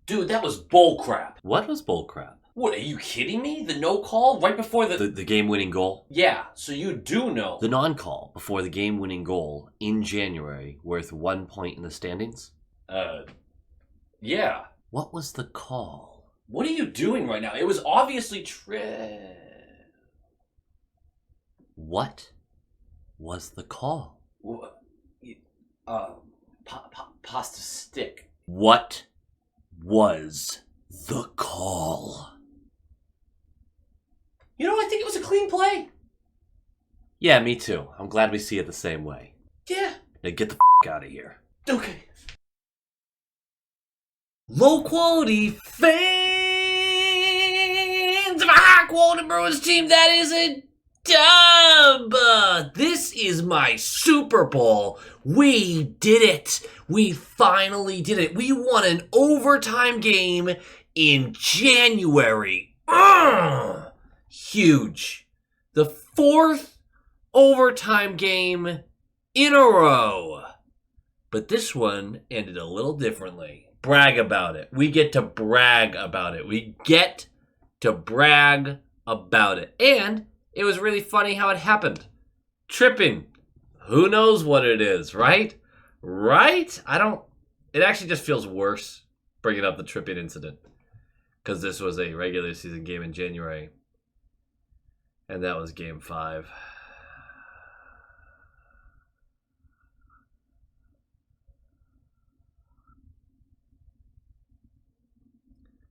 Dude, that was bullcrap. What was bullcrap? What, are you kidding me? The no call right before The game-winning goal? Yeah, so you do know. The non-call before the game-winning goal in January, worth 1 point in the standings? Yeah. What was the call? What are you doing right now? It was obviously What was the call? Pasta stick. What was the call? You know, I think it was a clean play. Yeah, me too. I'm glad we see it the same way. Yeah. Now get the out of here. Okay. Low quality fans of a high quality Bruins team that is a dub. This is my Super Bowl. We did it. We finally did it. We won an overtime game in January. Huge. The 4th overtime game in a row. But this one ended a little differently. Brag about it. We get to brag about it. We get to brag about it. And it was really funny how it happened. Tripping. Who knows what it is, right? Right? It actually just feels worse bringing up the tripping incident. Because this was a regular season game in January. And that was game 5.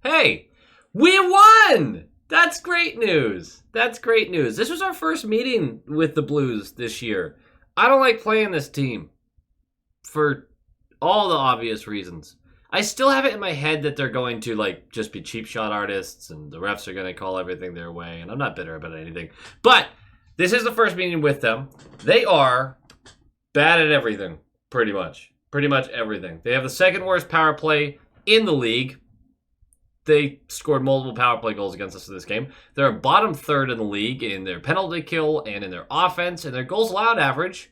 Hey, we won! That's great news. That's great news. This was our first meeting with the Blues this year. I don't like playing this team for all the obvious reasons. I still have it in my head that they're going to just be cheap shot artists and the refs are going to call everything their way, and I'm not bitter about anything. But this is the first meeting with them. They are bad at everything, pretty much. Pretty much everything. They have the second worst power play in the league. They scored multiple power play goals against us in this game. They're bottom third in the league in their penalty kill and in their offense, and their goals allowed average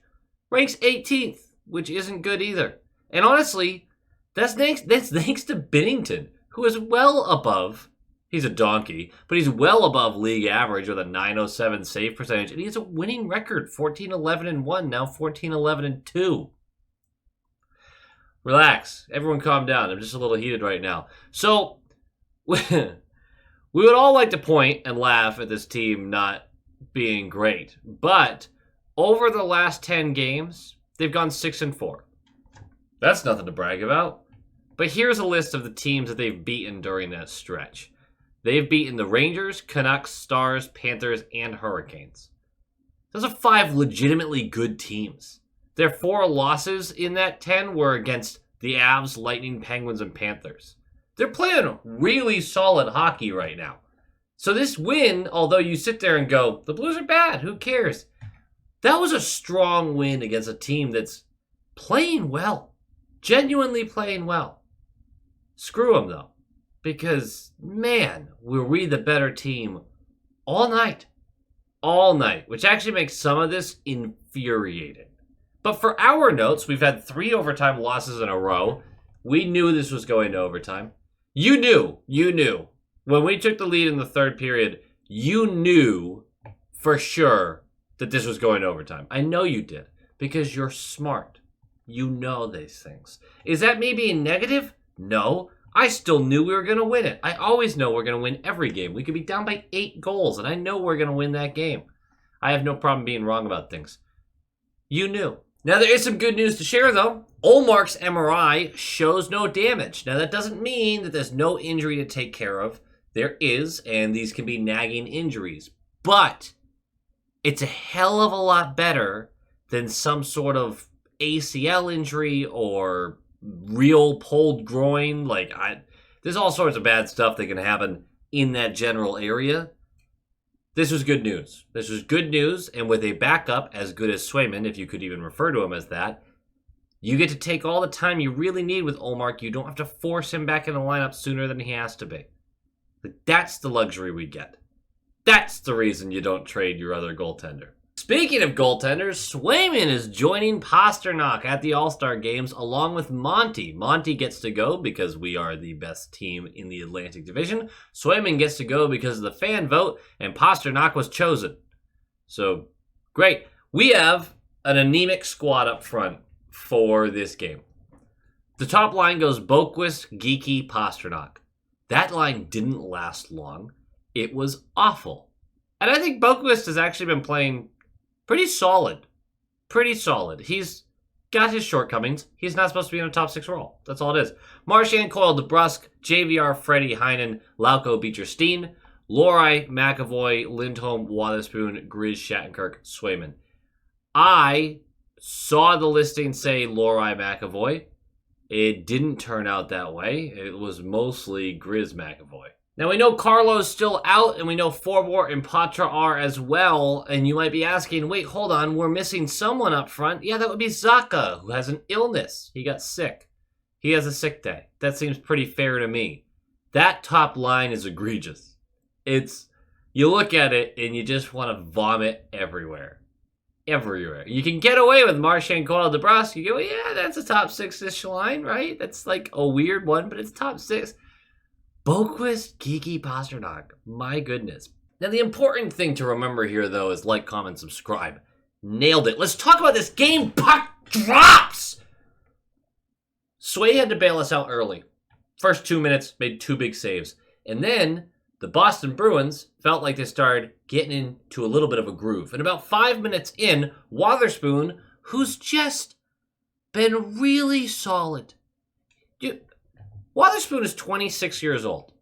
ranks 18th, which isn't good either. And honestly, that's thanks to Binnington, who is well above, he's a donkey, but he's well above league average with a .907 save percentage, and he has a winning record, 14-11-1, now 14-11-2. Relax. Everyone calm down. I'm just a little heated right now. So, we would all like to point and laugh at this team not being great, but over the last 10 games, they've gone 6-4. That's nothing to brag about. But here's a list of the teams that they've beaten during that stretch. They've beaten the Rangers, Canucks, Stars, Panthers, and Hurricanes. Those are 5 legitimately good teams. Their 4 losses in that 10 were against the Avs, Lightning, Penguins, and Panthers. They're playing really solid hockey right now. So this win, although you sit there and go, the Blues are bad, who cares? That was a strong win against a team that's playing well. Genuinely playing well. Screw them, though. Because, man, were we the better team all night. All night. Which actually makes some of this infuriating. But for our notes, we've had 3 overtime losses in a row. We knew this was going to overtime. You knew. When we took the lead in the 3rd period, you knew for sure that this was going to overtime. I know you did, because you're smart. You know these things. Is that me being negative? No. I still knew we were going to win it. I always know we're going to win every game. We could be down by 8 goals, and I know we're going to win that game. I have no problem being wrong about things. You knew. Now, there is some good news to share, though. Olmark's MRI shows no damage. Now, that doesn't mean that there's no injury to take care of. There is, and these can be nagging injuries. But it's a hell of a lot better than some sort of ACL injury or real pulled groin. There's all sorts of bad stuff that can happen in that general area. This was good news. This was good news, and with a backup as good as Swayman, if you could even refer to him as that, you get to take all the time you really need with Ullmark. You don't have to force him back in the lineup sooner than he has to be. That's the luxury we get. That's the reason you don't trade your other goaltender. Speaking of goaltenders, Swayman is joining Pasternak at the All-Star Games along with Monty. Monty gets to go because we are the best team in the Atlantic Division. Swayman gets to go because of the fan vote, and Pasternak was chosen. So, great. We have an anemic squad up front for this game. The top line goes Boquist, Geeky, Pasternak. That line didn't last long. It was awful. And I think Boquist has actually been playing pretty solid. Pretty solid. He's got his shortcomings. He's not supposed to be in a top 6 role. That's all it is. Marchand, Coyle, DeBrusk, JVR, Freddie, Heinen, Lauko, Beecher, Steen, Lohrei, McAvoy, Lindholm, Wotherspoon, Grizz, Shattenkirk, Swayman. I saw the listing say Lohrei, McAvoy. It didn't turn out that way. It was mostly Grizz, McAvoy. Now, we know Carlo's still out, and we know Forbort and Patra are as well, and you might be asking, wait, hold on, we're missing someone up front. Yeah, that would be Zacha, who has an illness. He got sick. He has a sick day. That seems pretty fair to me. That top line is egregious. You look at it, and you just want to vomit everywhere. Everywhere. You can get away with Marchand, Coyle, DeBrusk. You go, yeah, that's a top 6-ish line, right? That's like a weird one, but it's top 6. Boquist, Geeky, Pasternak. My goodness. Now, the important thing to remember here, though, is like, comment, subscribe. Nailed it. Let's talk about this game. Puck drops! Sway had to bail us out early. First 2 minutes, made 2 big saves. And then the Boston Bruins felt like they started getting into a little bit of a groove. And about 5 minutes in, Wotherspoon, who's just been really solid. Dude, Wotherspoon is 26 years old.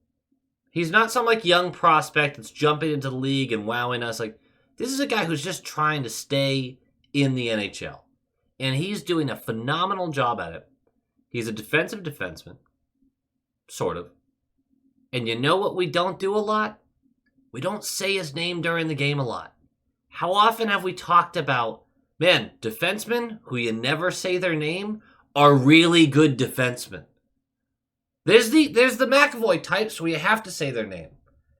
He's not some like young prospect that's jumping into the league and wowing us. Like, this is a guy who's just trying to stay in the NHL. And he's doing a phenomenal job at it. He's a defensive defenseman. Sort of. And you know what we don't do a lot? We don't say his name during the game a lot. How often have we talked about, man, defensemen who you never say their name are really good defensemen. There's the McAvoy types where you have to say their name.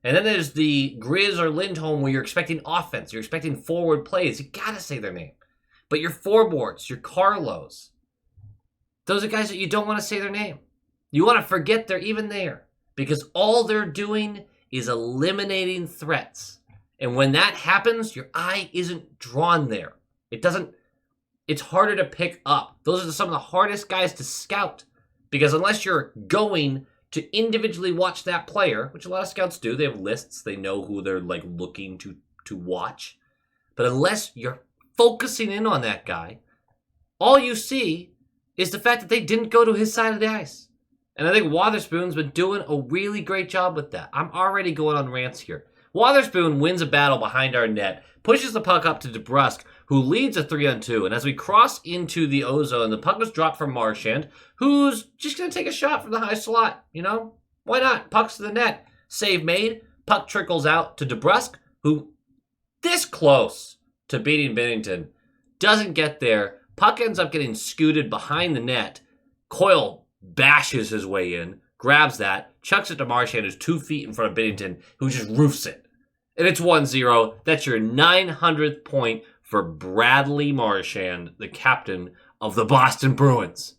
And then there's the Grizz or Lindholm where you're expecting offense. You're expecting forward plays. You gotta say their name. But your Forborts, your Carlos, those are guys that you don't want to say their name. You want to forget they're even there. Because all they're doing is eliminating threats. And when that happens, your eye isn't drawn there. It's harder to pick up. Those are some of the hardest guys to scout. Because unless you're going to individually watch that player, which a lot of scouts do, they have lists, they know who they're like looking to watch. But unless you're focusing in on that guy, all you see is the fact that they didn't go to his side of the ice. And I think Wotherspoon's been doing a really great job with that. I'm already going on rants here. Wotherspoon wins a battle behind our net, pushes the puck up to DeBrusk, who leads a 3-on-2. And as we cross into the ozone, the puck was dropped from Marchand, who's just going to take a shot from the high slot. You know, why not? Puck's to the net. Save made. Puck trickles out to DeBrusk, who this close to beating Binnington, doesn't get there. Puck ends up getting scooted behind the net. Coyle bashes his way in, grabs that, chucks it to Marchand, who's 2 feet in front of Binnington, who just roofs it. And it's 1-0. That's your 900th point for Bradley Marchand, the captain of the Boston Bruins.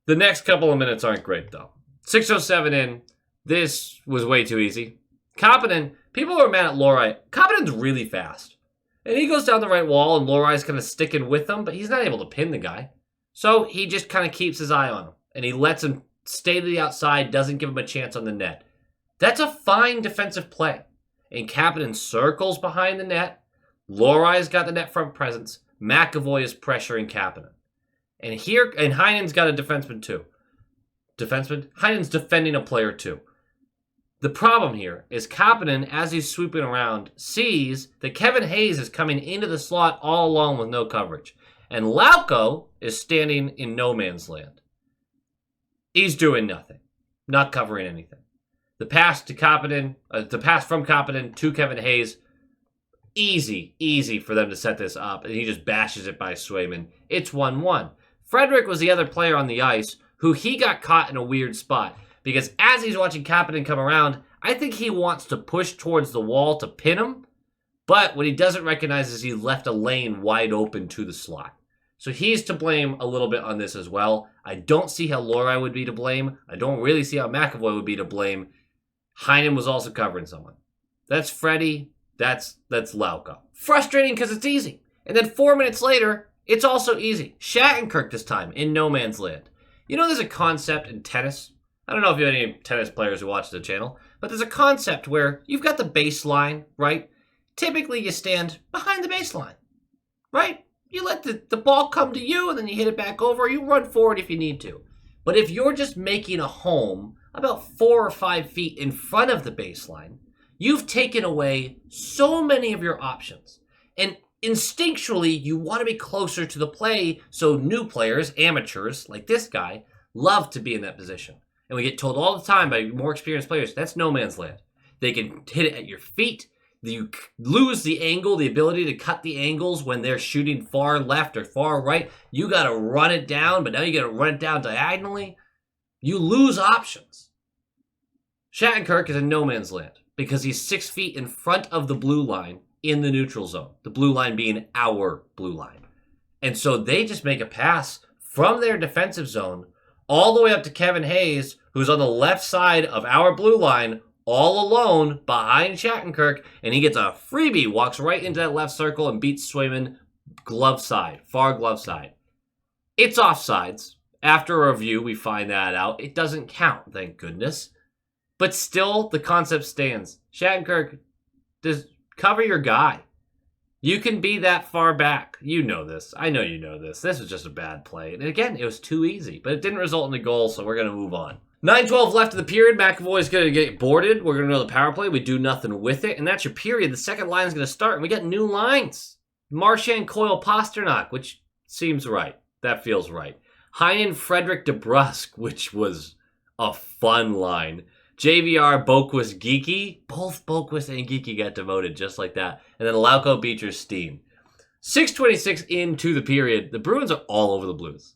The next couple of minutes aren't great, though. 6:07 in. This was way too easy. Kapanen, people are mad at Lohrei. Kapanen's really fast. And he goes down the right wall, and Lohrei's kind of sticking with him, but he's not able to pin the guy. So he just kind of keeps his eye on him. And he lets him stay to the outside, doesn't give him a chance on the net. That's a fine defensive play. And Kapanen circles behind the net. Lohrei's got the net front presence. McAvoy is pressuring Kapanen. And Heinen's got a defenseman too. Heinen's defending a player too. The problem here is Kapanen, as he's swooping around, sees that Kevin Hayes is coming into the slot all alone with no coverage. And Lauko is standing in no man's land. He's doing nothing. Not covering anything. The pass from Kapanen to Kevin Hayes, easy for them to set this up. And he just bashes it by Swayman. It's 1-1. Frederick was the other player on the ice who he got caught in a weird spot. Because as he's watching Kapanen come around, I think he wants to push towards the wall to pin him. But what he doesn't recognize is he left a lane wide open to the slot. So he's to blame a little bit on this as well. I don't see how Lori would be to blame. I don't really see how McAvoy would be to blame. Heinen was also covering someone. That's Freddie. That's Lauko. Frustrating because it's easy. And then 4 minutes later, it's also easy. Shattenkirk this time in no man's land. You know there's a concept in tennis. I don't know if you have any tennis players who watch the channel, but there's a concept where you've got the baseline, right? Typically you stand behind the baseline, right? You let the ball come to you and then you hit it back over. You run forward if you need to. But if you're just making a home about 4 or 5 feet in front of the baseline, you've taken away so many of your options. And instinctually, you want to be closer to the play, so new players, amateurs like this guy, love to be in that position. And we get told all the time by more experienced players, that's no man's land. They can hit it at your feet. You lose the angle, the ability to cut the angles when they're shooting far left or far right. You got to run it down, but now you got to run it down diagonally. You lose options. Shattenkirk is in no man's land because he's 6 feet in front of the blue line in the neutral zone. The blue line being our blue line. And so they just make a pass from their defensive zone all the way up to Kevin Hayes, who's on the left side of our blue line, all alone behind Shattenkirk, and he gets a freebie, walks right into that left circle and beats Swayman glove side, far glove side. It's offsides. After a review, we find that out. It doesn't count, thank goodness. But still, the concept stands. Shattenkirk, just cover your guy. You can be that far back. You know this. I know you know this. This was just a bad play. And again, it was too easy, but it didn't result in a goal, so we're going to move on. 9:12 left of the period. McAvoy's going to get boarded. We're going to go to the power play. We do nothing with it, and that's your period. The second line is going to start, and we get new lines. Marchand, Coyle, Pasternak, which seems right. That feels right. Heinen, Frederick, DeBrusque, which was a fun line. JVR, Boquist, Geeky. Both Boquist and Geeky got demoted just like that. And then Lauko, Beecher, Steen. 6:26 into the period. The Bruins are all over the Blues.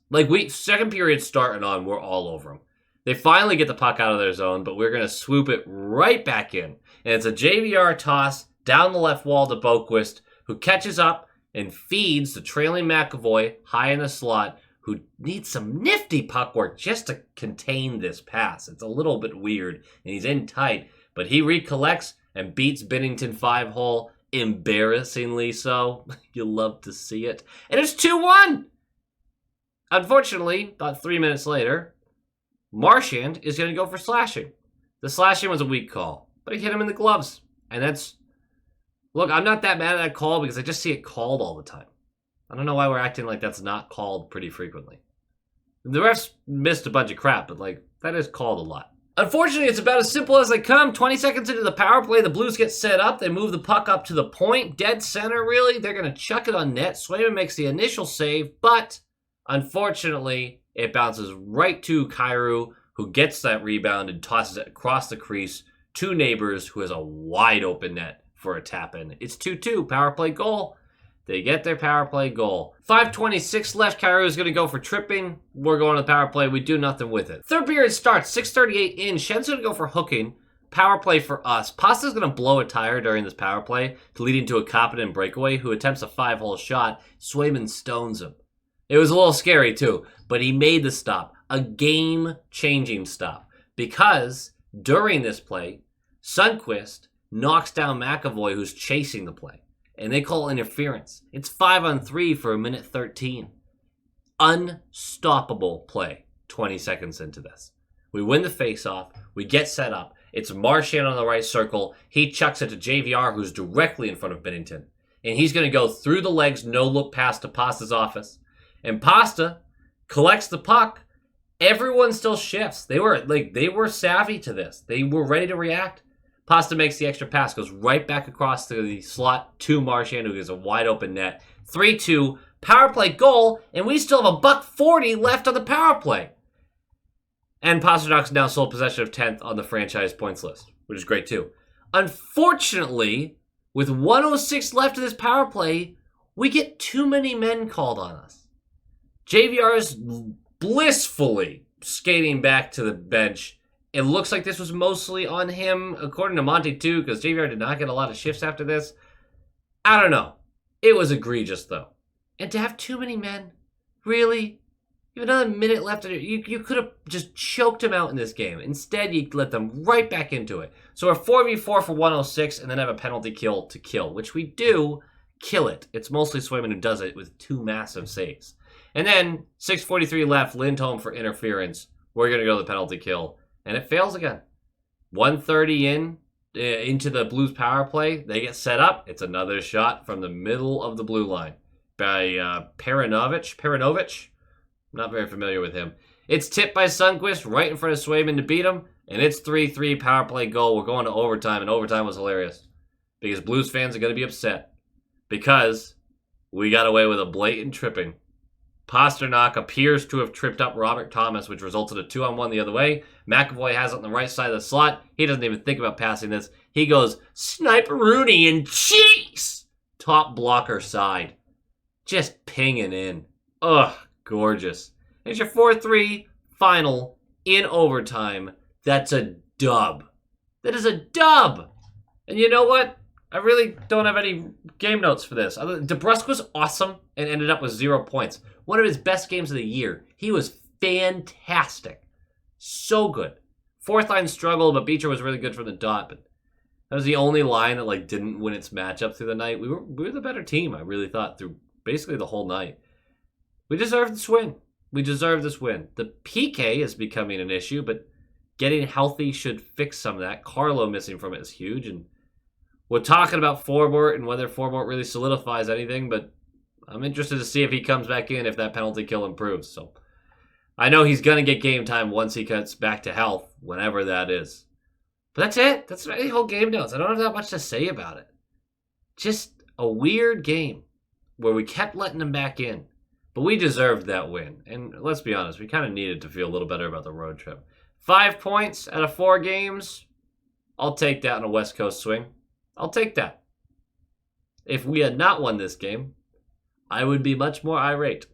Second period starting on, we're all over them. They finally get the puck out of their zone, but we're going to swoop it right back in. And it's a JVR toss down the left wall to Boquist, who catches up and feeds the trailing McAvoy high in the slot, who needs some nifty puck work just to contain this pass. It's a little bit weird, and he's in tight, but he recollects and beats Binnington 5-hole, embarrassingly so. You love to see it. And it's 2-1! Unfortunately, about 3 minutes later, Marchand is going to go for slashing. The slashing was a weak call, but he hit him in the gloves. And that's... Look, I'm not that mad at that call because I just see it called all the time. I don't know why we're acting like that's not called pretty frequently. The refs missed a bunch of crap, but that is called a lot. Unfortunately, it's about as simple as they come. 20 seconds into the power play, the Blues get set up. They move the puck up to the point. Dead center, really. They're going to chuck it on net. Swayman makes the initial save, but unfortunately, it bounces right to Kyrou, who gets that rebound and tosses it across the crease to Neighbors, who has a wide open net for a tap-in. It's 2-2, power play goal. They get their power play goal. 5:26 left. Kyrou is going to go for tripping. We're going to the power play. We do nothing with it. Third period starts. 6:38 in. Shen's going to go for hooking. Power play for us. Pasta's going to blow a tire during this power play to lead into a Koppinen breakaway, who attempts a 5-hole shot. Swayman stones him. It was a little scary too, but he made the stop. A game-changing stop. Because during this play, Sundqvist knocks down McAvoy, who's chasing the play. And they call interference. It's 5-on-3 for a minute 13. Unstoppable play 20 seconds into this. We win the faceoff. We get set up. It's Marchand on the right circle. He chucks it to JVR, who's directly in front of Binnington. And he's going to go through the legs, no-look pass to Pasta's office. And Pasta collects the puck. Everyone still shifts. They were savvy to this. They were ready to react. Pasta makes the extra pass, goes right back across to the slot to Marchand, who gets a wide open net. 3-2, power play goal, and we still have $1:40 left on the power play. And Pasternak's now sole possession of 10th on the franchise points list, which is great too. Unfortunately, with 1:06 left of this power play, we get too many men called on us. JVR is blissfully skating back to the bench. It looks like this was mostly on him, according to Monty too, because JVR did not get a lot of shifts after this. I don't know. It was egregious, though. And to have too many men, really? You have another minute left. You could have just choked him out in this game. Instead, you let them right back into it. So we're 4v4 for 106 and then have a penalty kill to kill, which we do kill it. It's mostly Swayman who does it with 2 massive saves. And then 6:43 left, Lindholm for interference. We're going to go to the penalty kill. And it fails again. 1:30 into the Blues power play. They get set up. It's another shot from the middle of the blue line by Paranovich. I'm not very familiar with him. It's tipped by Sundqvist right in front of Swayman to beat him. And it's 3-3 power play goal. We're going to overtime. And overtime was hilarious. Because Blues fans are going to be upset. Because we got away with a blatant tripping. Pasternak appears to have tripped up Robert Thomas, which resulted in a 2-on-1 the other way. McAvoy has it on the right side of the slot. He doesn't even think about passing this. He goes, Sniper Rooney and cheese! Top blocker side. Just pinging in. Ugh, gorgeous. It's your 4-3 final in overtime. That's a dub. That is a dub! And you know what? I really don't have any game notes for this. DeBrusk was awesome and ended up with 0 points. One of his best games of the year. He was fantastic. So good. Fourth line struggled, but Beecher was really good from the dot. But that was the only line that didn't win its matchup through the night. We were the better team, I really thought, through basically the whole night. We deserved this win. We deserve this win. The PK is becoming an issue, but getting healthy should fix some of that. Carlo missing from it is huge, and we're talking about Forbort and whether Forbort really solidifies anything, but I'm interested to see if he comes back in if that penalty kill improves. So I know he's going to get game time once he gets back to health, whenever that is. But that's it. That's the whole game notes. I don't have that much to say about it. Just a weird game where we kept letting them back in. But we deserved that win. And let's be honest, we kind of needed to feel a little better about the road trip. 5 points out of 4 games. I'll take that in a West Coast swing. I'll take that. If we had not won this game, I would be much more irate.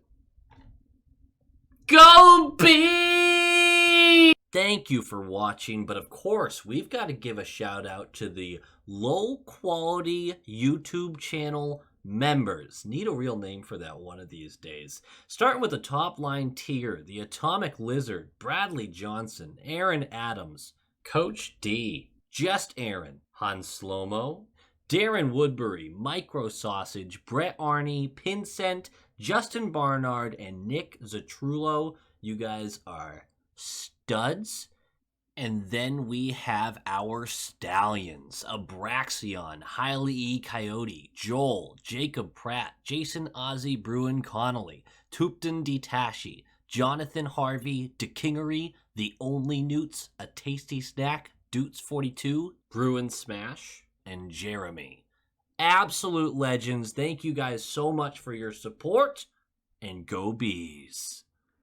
Go Bees! Thank you for watching, but of course, we've got to give a shout out to the low-quality YouTube channel members. Need a real name for that one of these days. Starting with the top line tier, the Atomic Lizard, Bradley Johnson, Aaron Adams, Coach D, Just Aaron, Han Slomo, Darren Woodbury, Micro Sausage, Brett Arney, Pincent, Justin Barnard, and Nick Zatrullo. You guys are studs. And then we have our Stallions, Abraxion, Hailey E. Coyote, Joel, Jacob Pratt, Jason Ozzy Bruin Connolly, Tupton Detashi, Jonathan Harvey, DeKingery, The Only Newts, A Tasty Snack, Doots42, Bruin Smash, and Jeremy. Absolute legends. Thank you guys so much for your support, and go Bees.